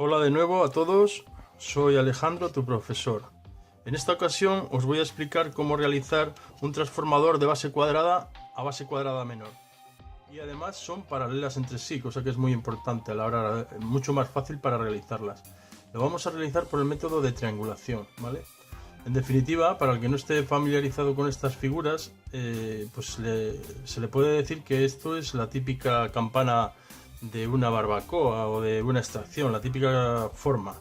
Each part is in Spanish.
Hola de nuevo a todos, soy Alejandro, tu profesor. En esta ocasión os voy a explicar cómo realizar un transformador de base cuadrada a base cuadrada menor. Y además son paralelas entre sí, cosa que es muy importante a la hora, mucho más fácil para realizarlas. Lo vamos a realizar por el método de triangulación, ¿vale? En definitiva, para el que no esté familiarizado con estas figuras, se le puede decir que esto es la típica campana de una barbacoa o de una extracción, la típica forma.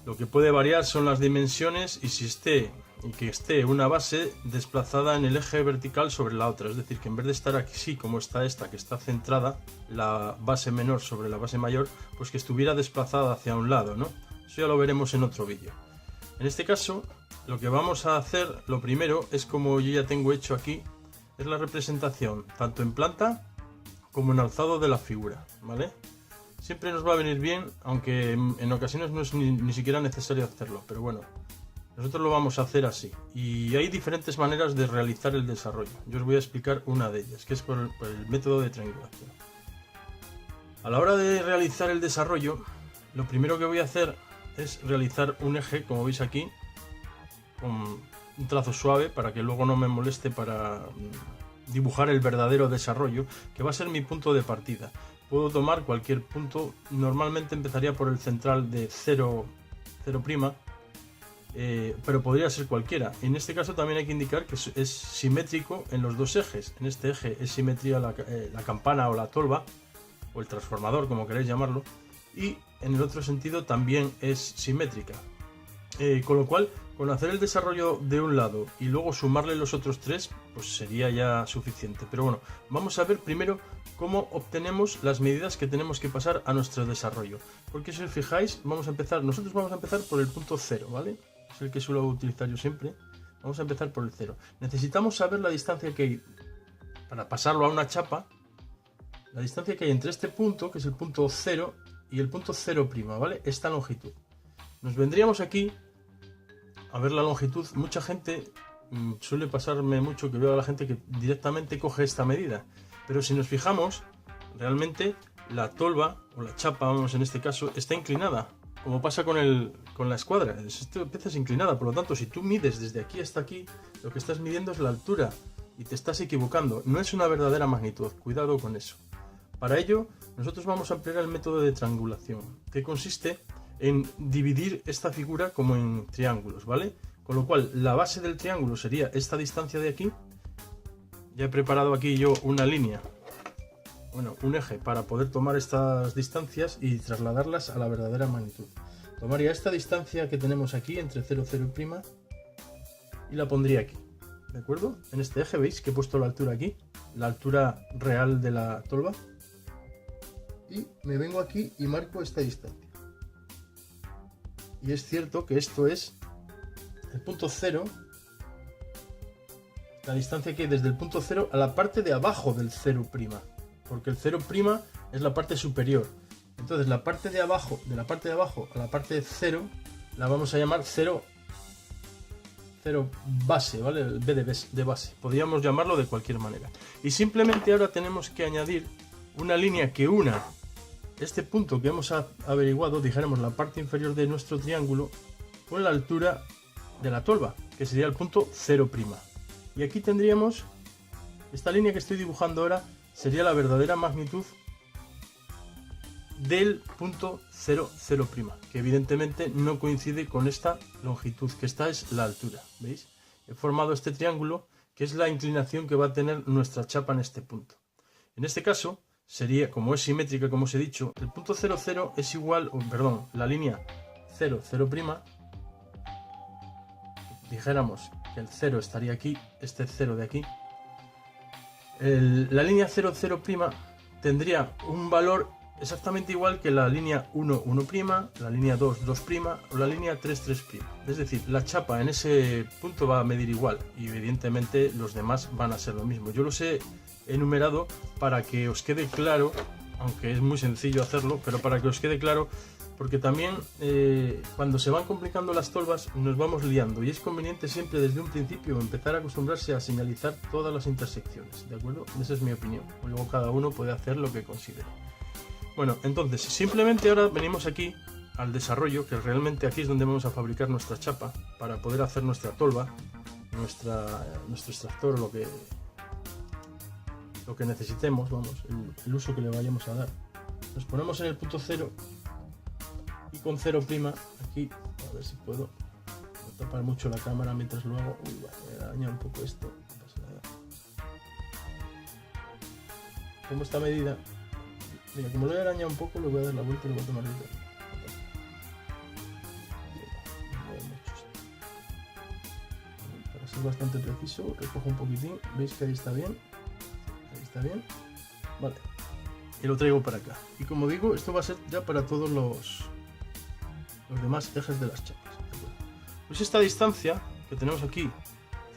Lo que puede variar son las dimensiones y que esté una base desplazada en el eje vertical sobre la otra, es decir, que en vez de estar aquí como está esta, que está centrada, la base menor sobre la base mayor, pues que estuviera desplazada hacia un lado, ¿no? Eso ya lo veremos en otro vídeo. En este caso, lo que vamos a hacer, lo primero, es como yo ya tengo hecho aquí, es la representación, tanto en planta como en alzado de la figura, ¿vale? Siempre nos va a venir bien, aunque en ocasiones no es ni siquiera necesario hacerlo, pero bueno, nosotros lo vamos a hacer así. Y hay diferentes maneras de realizar el desarrollo. Yo os voy a explicar una de ellas, que es por el método de triangulación. A la hora de realizar el desarrollo, lo primero que voy a hacer es realizar un eje, como veis aquí, con un trazo suave para que luego no me moleste para dibujar el verdadero desarrollo, que va a ser mi punto de partida. Puedo tomar cualquier punto, normalmente empezaría por el central de 0, pero podría ser cualquiera. En este caso también hay que indicar que es simétrico en los dos ejes. En este eje es simetría la campana o la tolva, o el transformador, como queráis llamarlo, y en el otro sentido también es simétrica. Con lo cual, con hacer el desarrollo de un lado y luego sumarle los otros tres, pues sería ya suficiente. Pero bueno, vamos a ver primero cómo obtenemos las medidas que tenemos que pasar a nuestro desarrollo. Porque si os fijáis, nosotros vamos a empezar por el punto 0, ¿vale? Es el que suelo utilizar yo siempre. Vamos a empezar por el 0. Necesitamos saber la distancia que hay, para pasarlo a una chapa, la distancia que hay entre este punto, que es el punto 0, y el punto 0', ¿vale? Esta longitud. Nos vendríamos aquí a ver la longitud. Mucha gente, suele pasarme mucho que veo a la gente que directamente coge esta medida, pero si nos fijamos, realmente la tolva o la chapa, vamos, en este caso, está inclinada, como pasa con la escuadra. Esta pieza es inclinada, por lo tanto, si tú mides desde aquí hasta aquí, lo que estás midiendo es la altura y te estás equivocando, no es una verdadera magnitud. Cuidado con eso. Para ello, nosotros vamos a emplear el método de triangulación, que consiste en dividir esta figura como en triángulos, ¿vale? Con lo cual, la base del triángulo sería esta distancia de aquí. Ya he preparado aquí yo una línea, bueno, un eje para poder tomar estas distancias y trasladarlas a la verdadera magnitud. Tomaría esta distancia que tenemos aquí entre 0, 0', y la pondría aquí, ¿de acuerdo? En este eje, ¿veis que he puesto la altura aquí? La altura real de la tolva. Y me vengo aquí y marco esta distancia. Y es cierto que esto es el punto 0, la distancia que hay desde el punto 0 a la parte de abajo del 0', porque el 0' es la parte superior. Entonces la parte de abajo, a la parte de 0, la vamos a llamar 0 base, ¿vale? El B de base. Podríamos llamarlo de cualquier manera. Y simplemente ahora tenemos que añadir una línea que una este punto que hemos averiguado, dijéramos la parte inferior de nuestro triángulo, con la altura de la tolva, que sería el punto 0'. Y aquí tendríamos, esta línea que estoy dibujando ahora, sería la verdadera magnitud del punto 0', que evidentemente no coincide con esta longitud, que esta es la altura, ¿veis? He formado este triángulo, que es la inclinación que va a tener nuestra chapa en este punto. En este caso, sería, como es simétrica, como os he dicho, el punto 0, 0 es igual, la línea 0, 0', dijéramos que el 0 estaría aquí, este 0 de aquí, la línea 0, 0', tendría un valor exactamente igual que la línea 1, 1', la línea 2, 2', o la línea 3, 3'. Es decir, la chapa en ese punto va a medir igual y evidentemente los demás van a ser lo mismo. Yo los he enumerado para que os quede claro, aunque es muy sencillo hacerlo, pero para que os quede claro, porque también cuando se van complicando las tolvas nos vamos liando y es conveniente siempre desde un principio empezar a acostumbrarse a señalizar todas las intersecciones, ¿de acuerdo? Esa es mi opinión, luego cada uno puede hacer lo que considere. Bueno, entonces simplemente ahora venimos aquí al desarrollo, que realmente aquí es donde vamos a fabricar nuestra chapa para poder hacer nuestra tolva, nuestro extractor, lo que necesitemos, vamos, el uso que le vayamos a dar. Nos ponemos en el punto 0 y con 0' aquí, a ver si puedo no tapar mucho la cámara mientras lo hago. Uy, voy a dañar un poco esto, no pasa nada. Como esta medida, mira, como lo he arañado un poco, le voy a dar la vuelta y lo voy a tomar de todo. Para ser bastante preciso, recojo un poquitín, veis que ahí está bien, vale, y lo traigo para acá. Y como digo, esto va a ser ya para todos los demás ejes de las chapas. Pues esta distancia que tenemos aquí,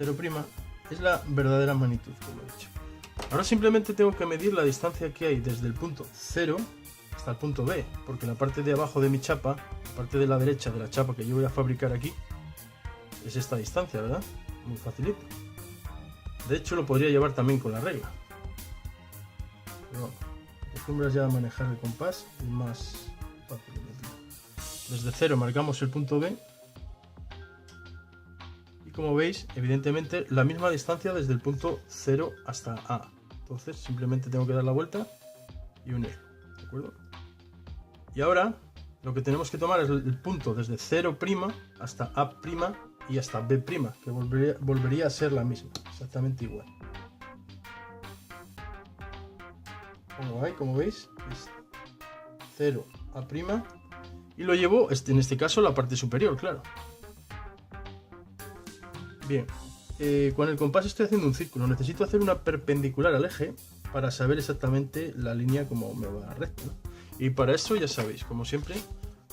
0', es la verdadera magnitud, como he dicho. Ahora simplemente tengo que medir la distancia que hay desde el punto 0 hasta el punto B, porque la parte de abajo de mi chapa, la parte de la derecha de la chapa que yo voy a fabricar aquí, es esta distancia, ¿verdad? Muy facilito. De hecho, lo podría llevar también con la regla. Pero acostumbras ya a manejar el compás, es más fácil. Desde 0 marcamos el punto B. Y como veis, evidentemente, la misma distancia desde el punto 0 hasta A. Entonces, simplemente tengo que dar la vuelta y unir. ¿De acuerdo? Y ahora, lo que tenemos que tomar es el punto desde 0' hasta A' y hasta B', que volvería a ser la misma, exactamente igual. Como veis, es 0 A' y lo llevo, en este caso, la parte superior, claro. Bien, con el compás estoy haciendo un círculo, necesito hacer una perpendicular al eje para saber exactamente la línea como me va recta, ¿no? Y para eso, ya sabéis, como siempre,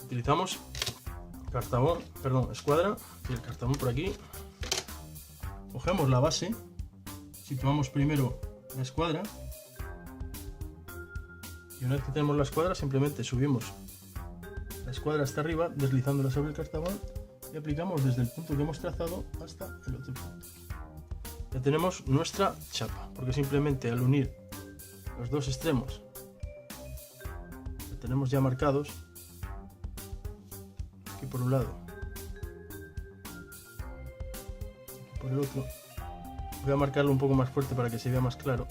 utilizamos escuadra, y el cartabón por aquí. Cogemos la base, situamos primero la escuadra y una vez que tenemos la escuadra simplemente subimos la escuadra hasta arriba deslizándola sobre el cartabón y aplicamos desde el punto que hemos trazado hasta el otro punto. Ya tenemos nuestra chapa, porque simplemente al unir los dos extremos que tenemos ya marcados, aquí por un lado, aquí por el otro, voy a marcarlo un poco más fuerte para que se vea más claro.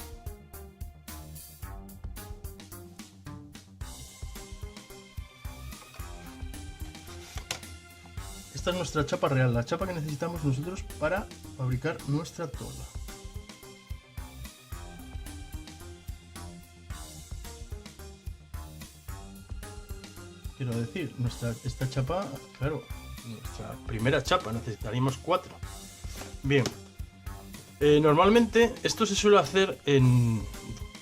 Esta es nuestra chapa real, la chapa que necesitamos nosotros para fabricar nuestra tolva. Quiero decir, esta chapa, claro, nuestra primera chapa, necesitaríamos 4. Bien, normalmente esto se suele hacer en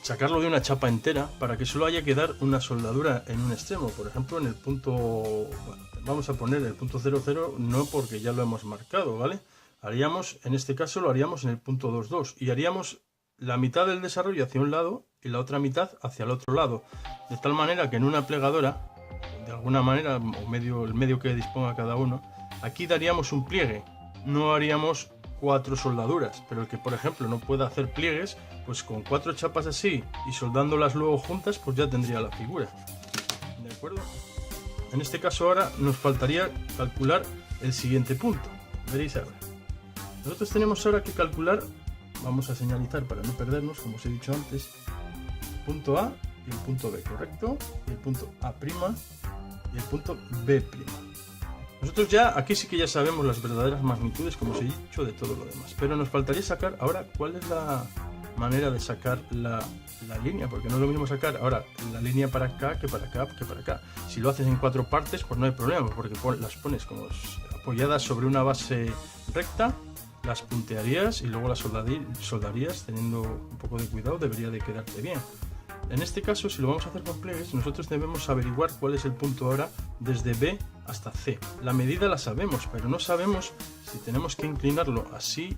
sacarlo de una chapa entera para que solo haya que dar una soldadura en un extremo. Por ejemplo, en el punto, bueno, vamos a poner el punto 00, no porque ya lo hemos marcado, ¿vale? En este caso lo haríamos en el punto 22 y haríamos la mitad del desarrollo hacia un lado y la otra mitad hacia el otro lado, de tal manera que en una plegadora, de alguna manera, o el medio que disponga cada uno, aquí daríamos un pliegue, no haríamos 4 soldaduras, pero el que por ejemplo no pueda hacer pliegues, pues con 4 chapas así y soldándolas luego juntas, pues ya tendría la figura. ¿De acuerdo? En este caso ahora nos faltaría calcular el siguiente punto. Veréis ahora. Nosotros tenemos ahora que calcular, vamos a señalizar para no perdernos, como os he dicho antes, el punto A y el punto B, ¿correcto? Y el punto A' y el punto B'. Nosotros ya, aquí sí que ya sabemos las verdaderas magnitudes, como os he dicho, de todo lo demás. Pero nos faltaría sacar ahora cuál es la manera de sacar la línea, porque no es lo mismo sacar ahora la línea para acá que para acá que para acá. Si lo haces en 4 partes, pues no hay problema, porque las pones como apoyadas sobre una base recta, las puntearías y luego las soldarías teniendo un poco de cuidado, debería de quedarte bien. En este caso, si lo vamos a hacer con pliegues, nosotros debemos averiguar cuál es el punto ahora desde B hasta C. La medida la sabemos, pero no sabemos si tenemos que inclinarlo así,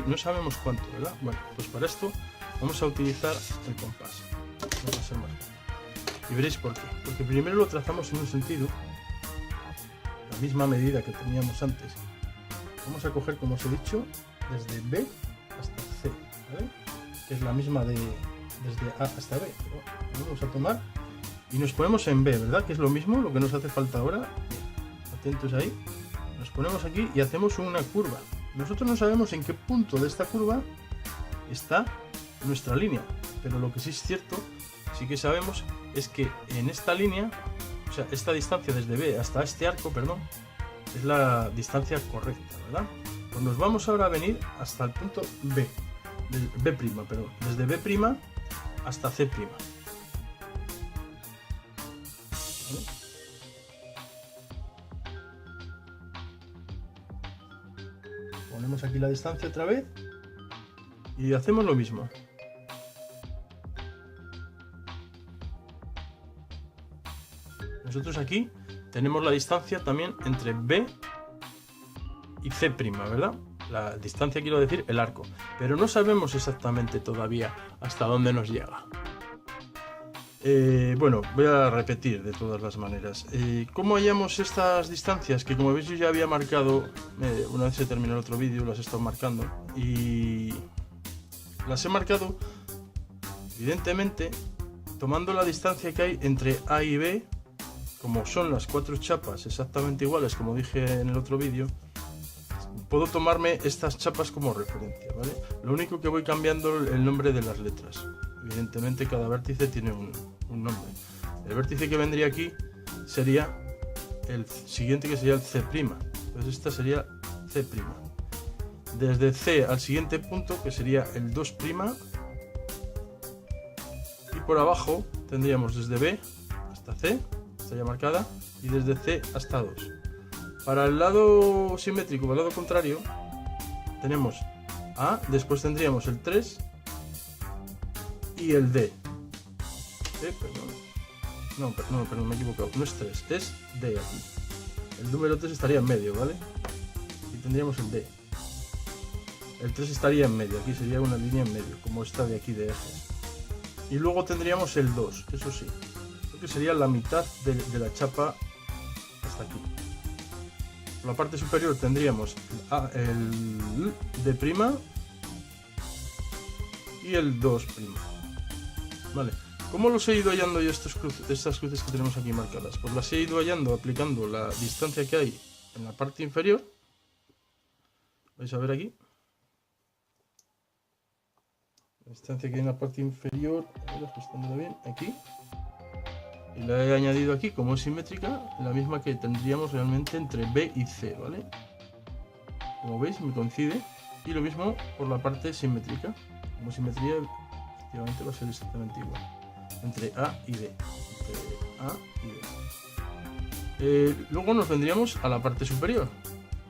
no sabemos cuánto, ¿verdad? Bueno, pues para esto vamos a utilizar el compás. Va a ser más fácil. Y veréis por qué. Porque primero lo trazamos en un sentido, la misma medida que teníamos antes. Vamos a coger, como os he dicho, desde B hasta C, ¿vale? Que es la misma desde A hasta B. Pero vamos a tomar Y nos ponemos en B, ¿verdad? Que es lo mismo, lo que nos hace falta ahora. Atentos ahí. Nos ponemos aquí y hacemos una curva. Nosotros no sabemos en qué punto de esta curva está nuestra línea, pero lo que sí es cierto, sí que sabemos, es que en esta línea, o sea, esta distancia desde B hasta este arco, perdón, es la distancia correcta, ¿verdad? Pues nos vamos ahora a venir hasta el punto B, B', perdón, desde B' hasta C'. ¿Vale? Ponemos aquí la distancia otra vez y hacemos lo mismo. Nosotros aquí tenemos la distancia también entre B y C', ¿verdad? La distancia, quiero decir, el arco. Pero no sabemos exactamente todavía hasta dónde nos llega. Bueno, voy a repetir de todas las maneras. ¿Cómo hallamos estas distancias? Que como veis yo ya había marcado, una vez se terminó el otro vídeo, las he estado marcando. Y las he marcado, evidentemente, tomando la distancia que hay entre A y B. Como son las 4 chapas exactamente iguales, como dije en el otro vídeo, puedo tomarme estas chapas como referencia, ¿vale? Lo único que voy cambiando el nombre de las letras. Evidentemente cada vértice tiene un nombre. El vértice que vendría aquí sería el siguiente, que sería el C'. Entonces esta sería C'. Desde C al siguiente punto, que sería el 2', y por abajo tendríamos desde B hasta C, ya marcada, y desde C hasta 2. Para el lado simétrico, para el lado contrario, tenemos A, después tendríamos el 3 y el D. Perdón, me he equivocado, no es 3, es D aquí. El número 3 estaría en medio, ¿vale? Y tendríamos el D. El 3 estaría en medio, aquí sería una línea en medio, como esta de aquí de ejes. Y luego tendríamos el 2, eso sí, que sería la mitad de la chapa hasta aquí. Por la parte superior tendríamos el D' y el 2'. Vale, ¿cómo los he ido hallando yo estas cruces que tenemos aquí marcadas? Pues las he ido hallando aplicando la distancia que hay en la parte inferior. Vais a ver aquí la distancia que hay en la parte inferior, a ver, ajustándola bien, aquí. Y la he añadido aquí como es simétrica, la misma que tendríamos realmente entre B y C, ¿vale? Como veis me coincide. Y lo mismo por la parte simétrica. Como simetría efectivamente va a ser exactamente igual. Entre A y B. Entre A y B. Luego nos vendríamos a la parte superior.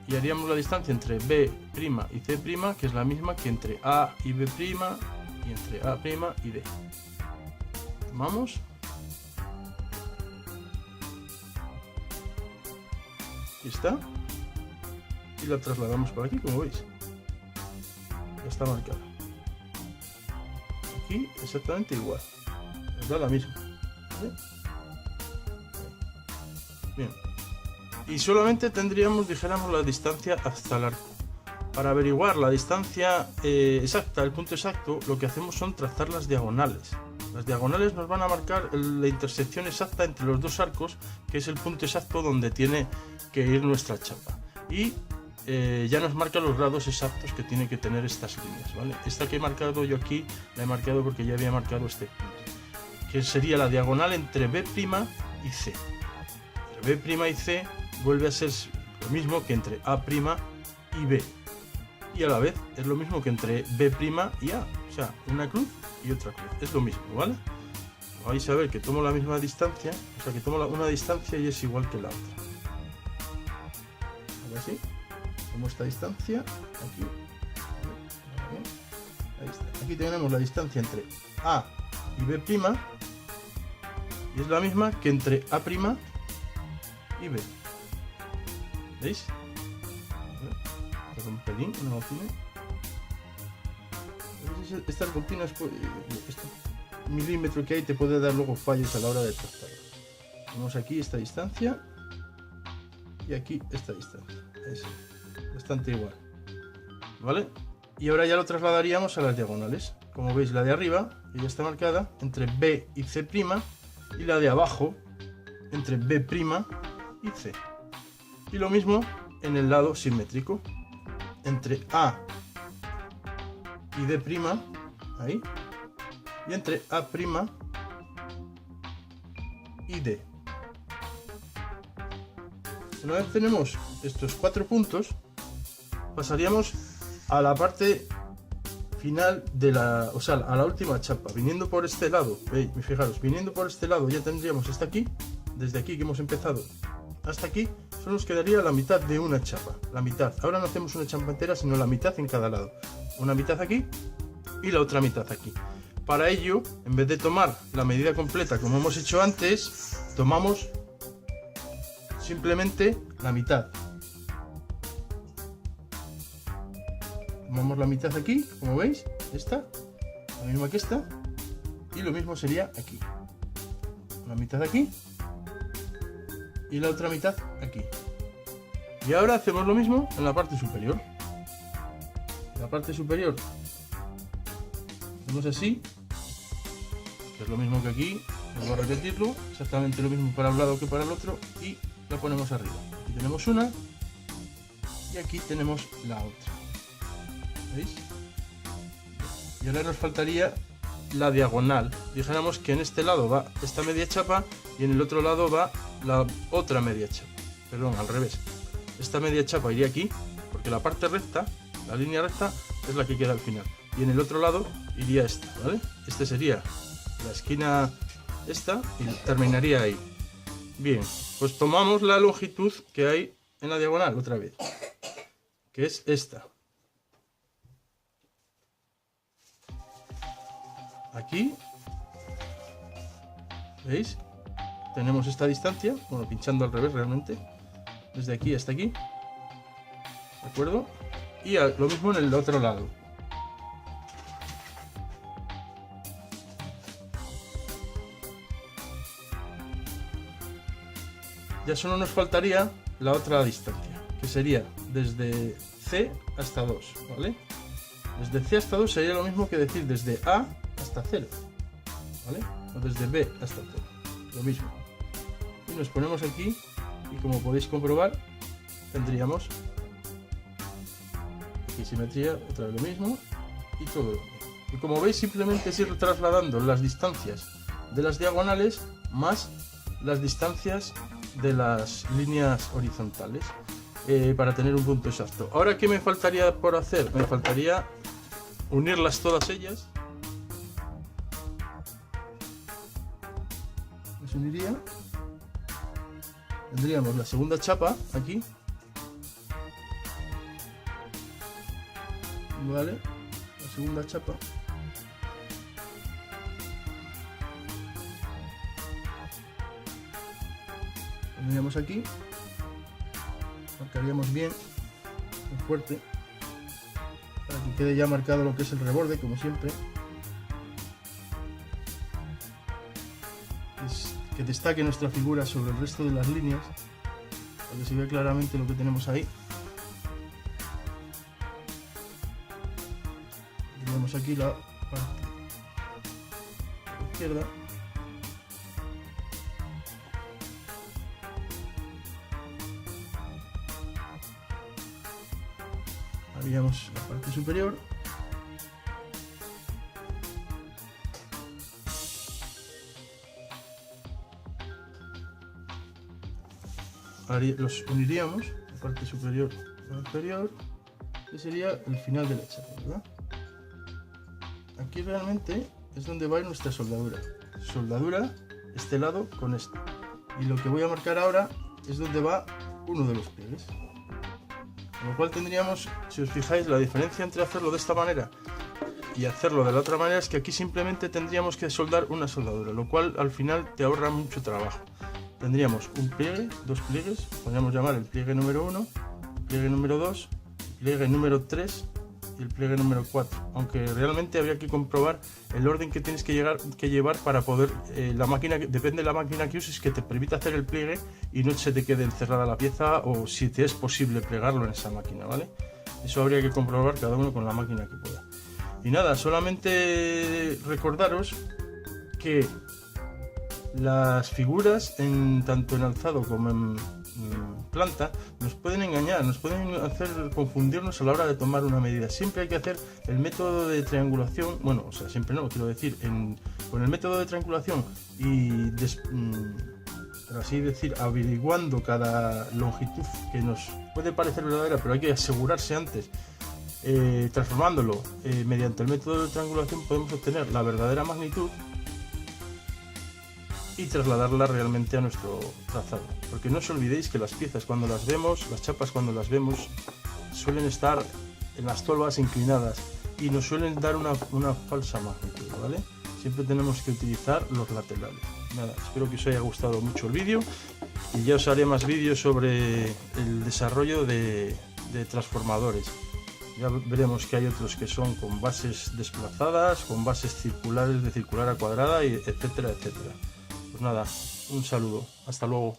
Y haríamos la distancia entre B' y C', que es la misma que entre A y B' y entre A' y D. Tomamos. Aquí está, y la trasladamos por aquí, como veis, ya está marcada. Aquí exactamente igual, nos da la misma, ¿vale? Bien, y solamente tendríamos, dijéramos, la distancia hasta el arco. Para averiguar la distancia exacta, el punto exacto, lo que hacemos son trazar las diagonales. Las diagonales nos van a marcar la intersección exacta entre los dos arcos, que es el punto exacto donde tiene que ir nuestra chapa. Y ya nos marca los grados exactos que tiene que tener estas líneas, ¿vale? Esta que he marcado yo aquí, la he marcado porque ya había marcado este punto, que sería la diagonal entre B' y C. Entre B' y C vuelve a ser lo mismo que entre A' y B. Y a la vez es lo mismo que entre B' y A. O sea, una cruz y otra cruz. Es lo mismo, ¿vale? Vais a ver que tomo la misma distancia, o sea que tomo una distancia y es igual que la otra. Ahora sí, tomo esta distancia, aquí. Ahí está. Aquí tenemos la distancia entre A y B', y es la misma que entre A' y B. ¿Veis? Un pelín, una bocina. Estas bocinas, este milímetro que hay te puede dar luego fallos a la hora de trazar. Tenemos aquí esta distancia y aquí esta distancia. Es bastante igual, ¿vale? Y ahora ya lo trasladaríamos a las diagonales. Como veis, la de arriba ya está marcada entre B y C', y la de abajo entre B' y C. Y lo mismo en el lado simétrico, entre A y D', ahí, y entre A' y D. Una vez tenemos estos 4 puntos, pasaríamos a la parte final de la, o sea, a la última chapa. Viniendo por este lado, fijaros, viniendo por este lado ya tendríamos hasta aquí, desde aquí que hemos empezado hasta aquí, solo nos quedaría la mitad de una chapa, la mitad. Ahora no hacemos una chapa entera, sino la mitad en cada lado. Una mitad aquí y la otra mitad aquí. Para ello, en vez de tomar la medida completa como hemos hecho antes, tomamos simplemente la mitad. Tomamos la mitad aquí, como veis, esta, la misma que esta, y lo mismo sería aquí. La mitad aquí y la otra mitad aquí. Y ahora hacemos lo mismo en la parte superior. En la parte superior hacemos así, que es lo mismo que aquí, vuelvo a repetirlo, exactamente lo mismo para un lado que para el otro, y la ponemos arriba. Aquí tenemos una y aquí tenemos la otra. ¿Veis? Y ahora nos faltaría la diagonal. Dijéramos que en este lado va esta media chapa y en el otro lado va la otra media chapa. Perdón, al revés. Esta media chapa iría aquí, porque la parte recta, la línea recta, es la que queda al final. Y en el otro lado iría esta, ¿vale? Este sería la esquina esta y terminaría ahí. Bien, pues tomamos la longitud que hay en la diagonal otra vez, que es esta. Aquí, ¿veis? Tenemos esta distancia, bueno, pinchando al revés realmente, desde aquí hasta aquí, ¿de acuerdo? Y lo mismo en el otro lado. Ya solo nos faltaría la otra distancia, que sería desde C hasta 2, ¿vale? Desde C hasta 2 sería lo mismo que decir desde A hasta 0, ¿vale? O desde B hasta 0, lo mismo. Y nos ponemos aquí y como podéis comprobar tendríamos aquí simetría, otra vez lo mismo y todo lo mismo. Y como veis simplemente es ir trasladando las distancias de las diagonales más las distancias de las líneas horizontales para tener un punto exacto. Ahora, ¿qué me faltaría por hacer? Me faltaría unirlas todas ellas. Las uniría. Tendríamos la segunda chapa aquí. Vale, la segunda chapa. Pondríamos aquí. Marcaríamos bien, muy fuerte, para que quede ya marcado lo que es el reborde, como siempre. Es que destaque nuestra figura sobre el resto de las líneas, para que se vea claramente lo que tenemos ahí. Tenemos aquí la parte izquierda. Haríamos la parte superior. Los uniríamos, la parte superior con la inferior, que sería el final de la chapa, ¿verdad? Aquí realmente es donde va nuestra soldadura. Soldadura este lado con este. Y lo que voy a marcar ahora es donde va uno de los pliegues. Con lo cual tendríamos, si os fijáis, la diferencia entre hacerlo de esta manera y hacerlo de la otra manera es que aquí simplemente tendríamos que soldar una soldadura, lo cual al final te ahorra mucho trabajo. Tendríamos un pliegue, dos pliegues, podríamos llamar el pliegue número 1, el pliegue número 2, el pliegue número 3 y el pliegue número 4, aunque realmente habría que comprobar el orden que tienes que llevar para poder, la máquina, depende de la máquina que uses, que te permita hacer el pliegue y no se te quede encerrada la pieza, o si te es posible plegarlo en esa máquina, ¿vale? Eso habría que comprobar cada uno con la máquina que pueda. Y nada, solamente recordaros que las figuras, tanto en alzado como en planta, nos pueden engañar, nos pueden hacer confundirnos a la hora de tomar una medida. Siempre hay que hacer el método de triangulación, bueno, o sea, siempre no, quiero decir, con el método de triangulación y por así decir, averiguando cada longitud que nos puede parecer verdadera, pero hay que asegurarse antes. Transformándolo mediante el método de triangulación podemos obtener la verdadera magnitud y trasladarla realmente a nuestro trazado, porque no os olvidéis que las piezas cuando las vemos, las chapas cuando las vemos, suelen estar en las tolvas inclinadas y nos suelen dar una falsa magnitud, ¿vale? Siempre tenemos que utilizar los laterales. Nada, espero que os haya gustado mucho el vídeo y ya os haré más vídeos sobre el desarrollo de transformadores. Ya veremos que hay otros que son con bases desplazadas, con bases circulares, de circular a cuadrada, y etcétera, etcétera. Pues nada, un saludo, hasta luego.